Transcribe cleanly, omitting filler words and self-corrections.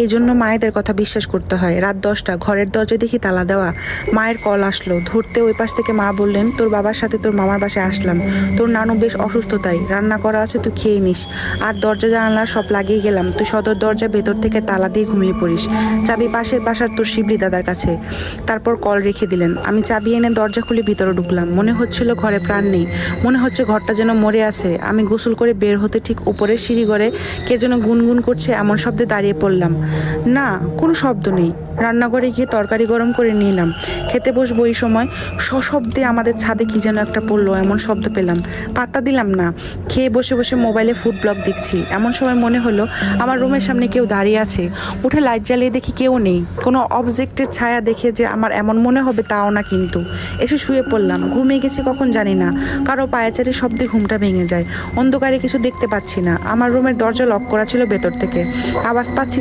এই জন্য মায়েদের কথা বিশ্বাস করতে হয়। রাত 10টা, ঘরের দরজা দেখি তালা দেওয়া। মায়ের কল আসলো, ধরতে ওই পাশ থেকে মা বললেন, তোর বাবার সাথে তোর মামার বাসায় আসলাম, তোর নানু বেশ অসুস্থ, তাই রান্না করা আছে, তুই খেয়ে নিস। আর দরজা জানালা সব লাগিয়ে গেলাম, তুই সদর দরজা ভেতর থেকে তালা দিয়ে ঘুমিয়ে পড়িস, চাবি পাশের বাসার তোর শিবলি দাদার কাছে। তারপর কল রেখে দিলেন। আমি চাবি এনে দরজা খুলে ভিতরে ঢুকলাম। মনে হচ্ছিল ঘরে প্রাণ নেই, মনে হচ্ছে ঘরটা যেন মরে আছে। আমি গোসল করে বের হতে ঠিক উপরের সিঁড়ি ঘরে কে যেন গুনগুন করছে এমন শব্দে দাঁড়িয়ে পড়লাম। না, কোনো শব্দ নেই। রান্নাঘরে গিয়ে তরকারি গরম করে নিলাম, খেতে বসবো। এই সময় সশব্দে আমাদের ছাদে কি যেন একটা পড়লো, এমন শব্দ পেলাম। পাত্তা দিলাম না, খেয়ে বসে বসে মোবাইলে ফুড ব্লগ দেখছি। এমন সময় মনে হলো আমার রুমের সামনে কেউ দাঁড়িয়ে আছে। উঠে লাইট জ্বালিয়ে দেখি কেউ নেই। কোনো অবজেক্টের ছায়া দেখে যে আমার এমন মনে হবে তাও না, কিন্তু এসে শুয়ে পড়লাম। ঘুমিয়ে গেছি কখন জানি না, কারো পায়েচারি শব্দে ঘুমটা ভেঙে যায়। অন্ধকারে কিছু দেখতে পাচ্ছি না। আমার রুমের দরজা লক করা ছিল ভেতর থেকে, আওয়াজ পাচ্ছি